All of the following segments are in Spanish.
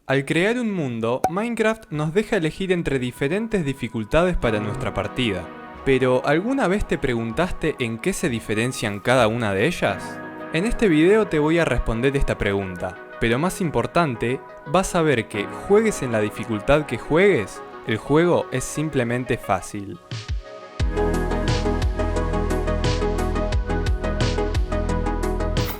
Al crear un mundo, Minecraft nos deja elegir entre diferentes dificultades para nuestra partida. Pero, ¿alguna vez te preguntaste en qué se diferencian cada una de ellas? En este video te voy a responder esta pregunta, pero más importante, vas a ver que juegues en la dificultad que juegues, el juego es simplemente fácil.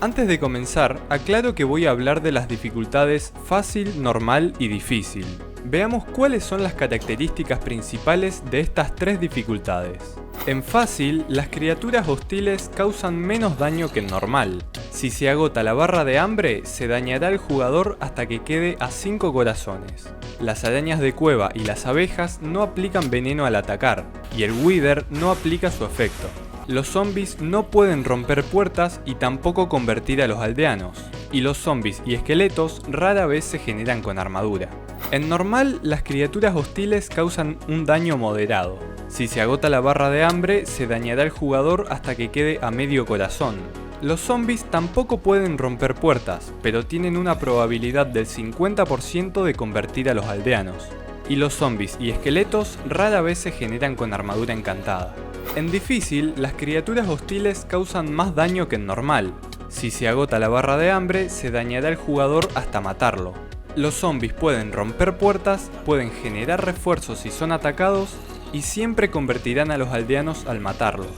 Antes de comenzar, aclaro que voy a hablar de las dificultades fácil, normal y difícil. Veamos cuáles son las características principales de estas tres dificultades. En fácil, las criaturas hostiles causan menos daño que en normal. Si se agota la barra de hambre, se dañará al jugador hasta que quede a 5 corazones. Las arañas de cueva y las abejas no aplican veneno al atacar, y el Wither no aplica su efecto. Los zombies no pueden romper puertas y tampoco convertir a los aldeanos, y los zombies y esqueletos rara vez se generan con armadura. En normal, las criaturas hostiles causan un daño moderado. Si se agota la barra de hambre, se dañará al jugador hasta que quede a medio corazón. Los zombies tampoco pueden romper puertas, pero tienen una probabilidad del 50% de convertir a los aldeanos. Y los zombies y esqueletos rara vez se generan con armadura encantada. En difícil, las criaturas hostiles causan más daño que en normal. Si se agota la barra de hambre, se dañará al jugador hasta matarlo. Los zombies pueden romper puertas, pueden generar refuerzos si son atacados, y siempre convertirán a los aldeanos al matarlos.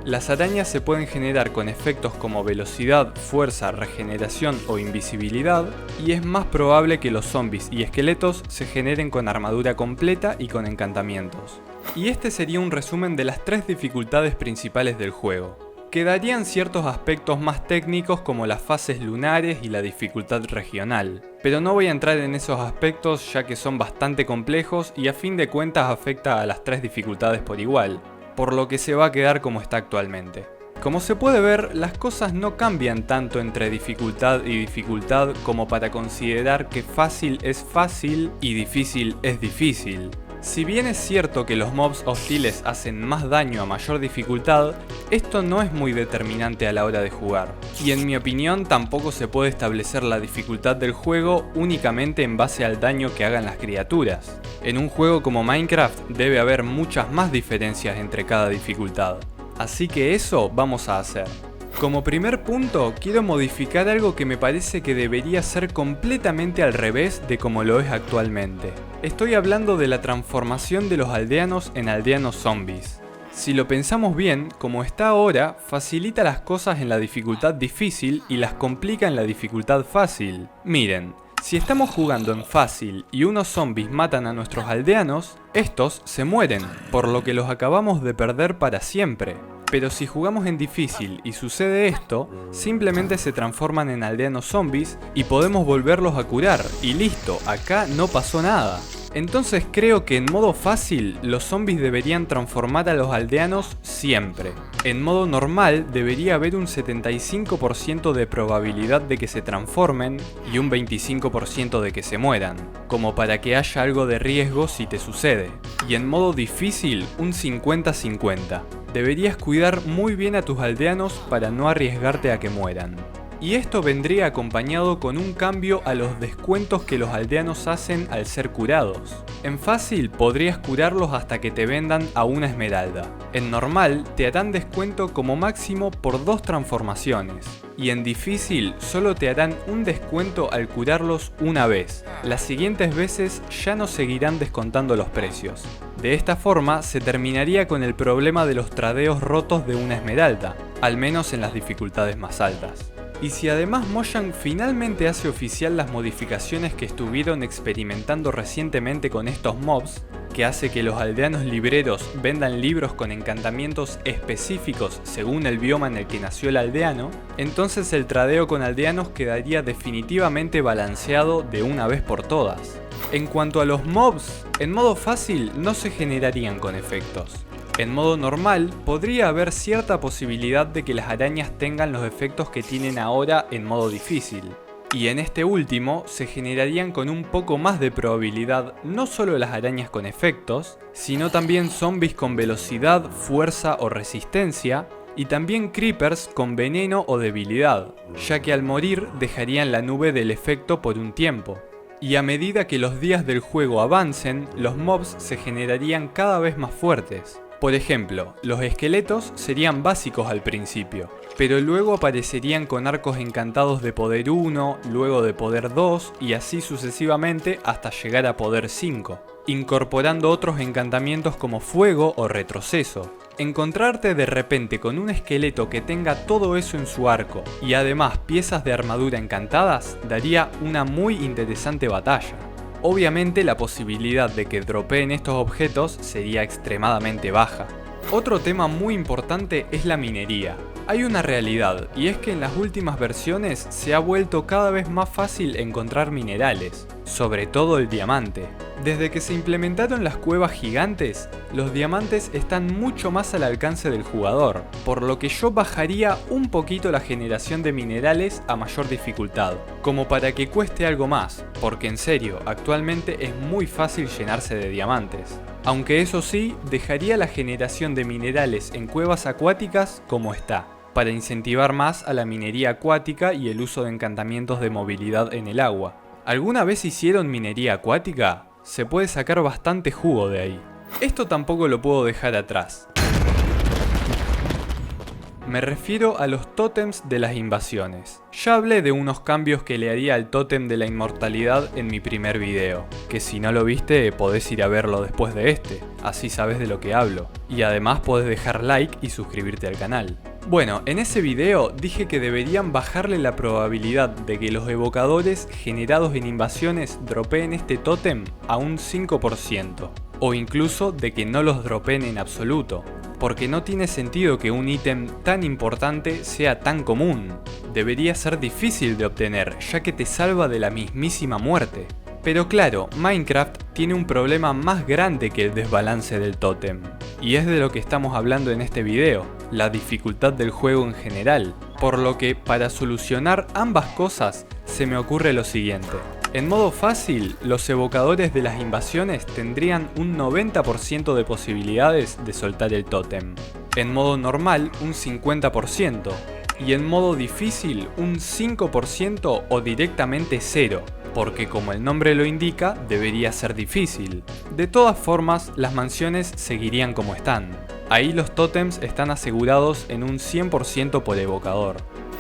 Las arañas se pueden generar con efectos como velocidad, fuerza, regeneración o invisibilidad, y es más probable que los zombies y esqueletos se generen con armadura completa y con encantamientos. Y este sería un resumen de las tres dificultades principales del juego. Quedarían ciertos aspectos más técnicos como las fases lunares y la dificultad regional, pero no voy a entrar en esos aspectos ya que son bastante complejos y a fin de cuentas afecta a las tres dificultades por igual, por lo que se va a quedar como está actualmente. Como se puede ver, las cosas no cambian tanto entre dificultad y dificultad como para considerar que fácil es fácil y difícil es difícil. Si bien es cierto que los mobs hostiles hacen más daño a mayor dificultad, esto no es muy determinante a la hora de jugar. Y en mi opinión tampoco se puede establecer la dificultad del juego únicamente en base al daño que hagan las criaturas. En un juego como Minecraft debe haber muchas más diferencias entre cada dificultad. Así que eso vamos a hacer. Como primer punto, quiero modificar algo que me parece que debería ser completamente al revés de como lo es actualmente. Estoy hablando de la transformación de los aldeanos en aldeanos zombies. Si lo pensamos bien, como está ahora, facilita las cosas en la dificultad difícil y las complica en la dificultad fácil. Miren, si estamos jugando en fácil y unos zombies matan a nuestros aldeanos, estos se mueren, por lo que los acabamos de perder para siempre. Pero si jugamos en difícil y sucede esto, simplemente se transforman en aldeanos zombies y podemos volverlos a curar, y listo, acá no pasó nada. Entonces creo que en modo fácil, los zombies deberían transformar a los aldeanos siempre. En modo normal, debería haber un 75% de probabilidad de que se transformen y un 25% de que se mueran, como para que haya algo de riesgo si te sucede. Y en modo difícil, un 50-50. Deberías cuidar muy bien a tus aldeanos para no arriesgarte a que mueran. Y esto vendría acompañado con un cambio a los descuentos que los aldeanos hacen al ser curados. En fácil podrías curarlos hasta que te vendan a una esmeralda. En normal te harán descuento como máximo por 2 transformaciones. Y en difícil solo te harán un descuento al curarlos una vez. Las siguientes veces ya no seguirán descontando los precios. De esta forma se terminaría con el problema de los tradeos rotos de una esmeralda, al menos en las dificultades más altas. Y si además Mojang finalmente hace oficial las modificaciones que estuvieron experimentando recientemente con estos mobs, que hace que los aldeanos libreros vendan libros con encantamientos específicos según el bioma en el que nació el aldeano, entonces el tradeo con aldeanos quedaría definitivamente balanceado de una vez por todas. En cuanto a los mobs, en modo fácil no se generarían con efectos. En modo normal, podría haber cierta posibilidad de que las arañas tengan los efectos que tienen ahora en modo difícil. Y en este último, se generarían con un poco más de probabilidad no solo las arañas con efectos, sino también zombies con velocidad, fuerza o resistencia, y también creepers con veneno o debilidad, ya que al morir dejarían la nube del efecto por un tiempo. y a medida que los días del juego avancen, los mobs se generarían cada vez más fuertes. Por ejemplo, los esqueletos serían básicos al principio, pero luego aparecerían con arcos encantados de poder 1, luego de poder 2 y así sucesivamente hasta llegar a poder 5, incorporando otros encantamientos como fuego o retroceso. Encontrarte de repente con un esqueleto que tenga todo eso en su arco y además piezas de armadura encantadas daría una muy interesante batalla. Obviamente la posibilidad de que dropeen estos objetos sería extremadamente baja. Otro tema muy importante es la minería. Hay una realidad, y es que en las últimas versiones se ha vuelto cada vez más fácil encontrar minerales, sobre todo el diamante. Desde que se implementaron las cuevas gigantes, los diamantes están mucho más al alcance del jugador, por lo que yo bajaría un poquito la generación de minerales a mayor dificultad, como para que cueste algo más, porque en serio, actualmente es muy fácil llenarse de diamantes. Aunque eso sí, dejaría la generación de minerales en cuevas acuáticas como está, para incentivar más a la minería acuática y el uso de encantamientos de movilidad en el agua. ¿Alguna vez hicieron minería acuática? Se puede sacar bastante jugo de ahí. Esto tampoco lo puedo dejar atrás. Me refiero a los tótems de las invasiones. Ya hablé de unos cambios que le haría al tótem de la inmortalidad en mi primer video, que si no lo viste podés ir a verlo después de este, así sabes de lo que hablo. Y además podés dejar like y suscribirte al canal. Bueno, en ese video dije que deberían bajarle la probabilidad de que los evocadores generados en invasiones dropeen este tótem a un 5%, o incluso de que no los dropeen en absoluto, porque no tiene sentido que un ítem tan importante sea tan común. Debería ser difícil de obtener, ya que te salva de la mismísima muerte. Pero claro, Minecraft tiene un problema más grande que el desbalance del tótem, y es de lo que estamos hablando en este video, la dificultad del juego en general, por lo que para solucionar ambas cosas se me ocurre lo siguiente. En modo fácil, los evocadores de las invasiones tendrían un 90% de posibilidades de soltar el tótem, en modo normal un 50%, y en modo difícil un 5% o directamente 0. Porque como el nombre lo indica, debería ser difícil. De todas formas, las mansiones seguirían como están. Ahí los tótems están asegurados en un 100% por evocador.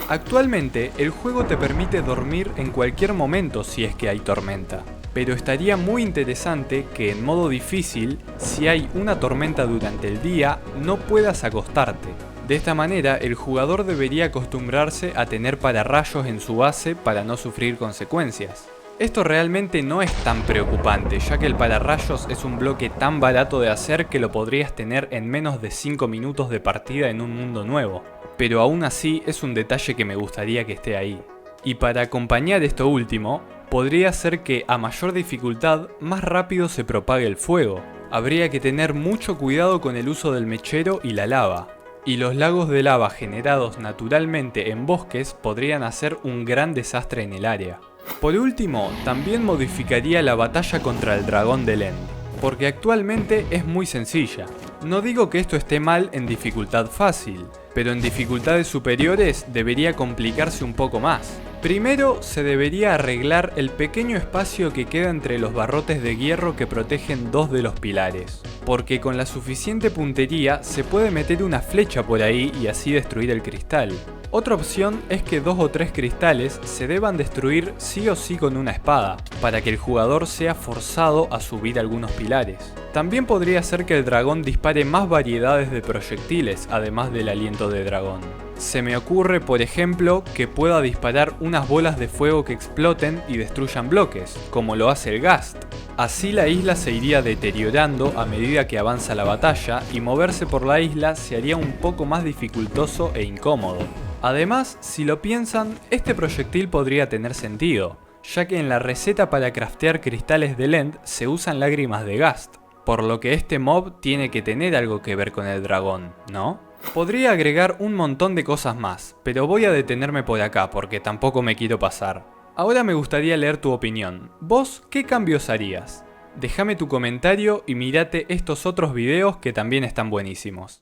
Actualmente, el juego te permite dormir en cualquier momento si es que hay tormenta. Pero estaría muy interesante que en modo difícil, si hay una tormenta durante el día, no puedas acostarte. De esta manera, el jugador debería acostumbrarse a tener pararrayos en su base para no sufrir consecuencias. Esto realmente no es tan preocupante, ya que el pararrayos es un bloque tan barato de hacer que lo podrías tener en menos de 5 minutos de partida en un mundo nuevo. Pero aún así es un detalle que me gustaría que esté ahí. Y para acompañar esto último, podría ser que a mayor dificultad más rápido se propague el fuego. Habría que tener mucho cuidado con el uso del mechero y la lava. Y los lagos de lava generados naturalmente en bosques podrían hacer un gran desastre en el área. Por último, también modificaría la batalla contra el dragón del End, porque actualmente es muy sencilla. No digo que esto esté mal en dificultad fácil, pero en dificultades superiores debería complicarse un poco más. Primero se debería arreglar el pequeño espacio que queda entre los barrotes de hierro que protegen dos de los pilares, porque con la suficiente puntería se puede meter una flecha por ahí y así destruir el cristal. Otra opción es que 2 o 3 cristales se deban destruir sí o sí con una espada, para que el jugador sea forzado a subir algunos pilares. También podría ser que el dragón dispare más variedades de proyectiles, además del aliento de dragón. Se me ocurre, por ejemplo, que pueda disparar unas bolas de fuego que exploten y destruyan bloques, como lo hace el Ghast. Así la isla se iría deteriorando a medida que avanza la batalla y moverse por la isla se haría un poco más dificultoso e incómodo. Además, si lo piensan, este proyectil podría tener sentido, ya que en la receta para craftear cristales de End se usan lágrimas de Ghast, por lo que este mob tiene que tener algo que ver con el dragón, ¿no? Podría agregar un montón de cosas más, pero voy a detenerme por acá porque tampoco me quiero pasar. Ahora me gustaría leer tu opinión. ¿Vos qué cambios harías? Déjame tu comentario y mírate estos otros videos que también están buenísimos.